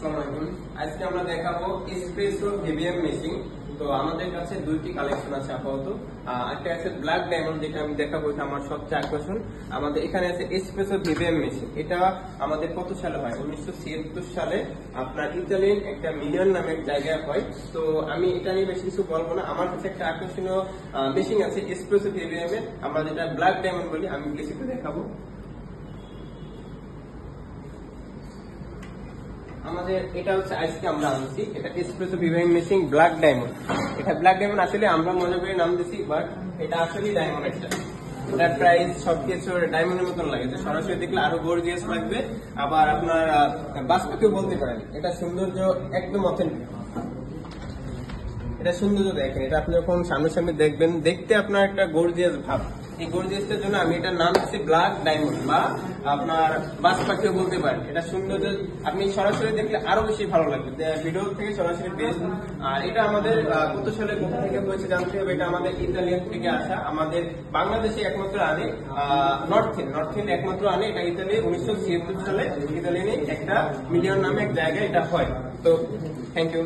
আসসালামু আলাইকুম। আজকে আমরা দেখাবো এসপ্রেসো ভিভিএম মেশিন। তো আমাদের কাছে দুইটি কালেকশন আছে আপাতত। একটা আছে ব্ল্যাক ডায়মন্ড, যেটা আমি দেখাবো, এটা আমার সবচেয়ে আকর্ষণ। আমাদের এখানে আছে এসপ্রেসো ভিভিএম মেশিন। এটা আমাদের কত সালে হয়? 1976 সালে আপনার ইতালিয়ান একটা মিলিয়ন নামের জায়গায় হয়। তো আমি এটা নিয়ে বেশি কিছু বলবো না। আমার কাছে একটা আকর্ষণীয় মেশিন আছে এসপ্রেসো ভিভিএম এর, আমরা যেটা ব্ল্যাক ডায়মন্ড বলি। আমি কিছু দেখাবো। আমাদের এটা হচ্ছে আজকে আমরা আনছি, এটা এসপ্রেসো ভিভিএম মেশিন ব্ল্যাক ডায়মন্ড। এটা ব্ল্যাক ডায়মন্ড আসলে আমরা মজা করে নাম দিছি, বাট এটা আসলে ডায়মন্ড। এটার প্রাইস সবকিছু ডায়মন্ডের মতন লাগে, তো সরাসরি দেখলে আরো গর্জিয়াস লাগবে। আবার আপনার বাস্তবেও বলতে পারেন এটা সৌন্দর্য একদম অথেন্টিক। এটা সৌন্দর্য দেখেন, এটা আপনি যখন সামনাসামনি দেখবেন, দেখতে আপনার একটা গর্জিয়াস ভাব। এই গর্জিয়াসটার জন্য আমি এটার নাম দিচ্ছি ব্ল্যাক ডায়মন্ড, বা আপনার বাস পাখিও বলতে পারেন। এটা সৌন্দর্য আপনি সরাসরি দেখলে আরো বেশি ভালো লাগবে, ভিডিও থেকে সরাসরি বেস্ট। আর এটা আমাদের কত সালে কোথা থেকে হয়েছে জানতে হবে। এটা আমাদের ইতালিয়ান থেকে আসা, আমাদের বাংলাদেশে একমাত্র আনে, নর্থ ইন্ড একমাত্র আনে। এটা ইতালি 1976 সালে ইতালিয়ানে একটা মিলিয়ন নামে এক জায়গায় এটা হয়। তো থ্যাংক ইউ।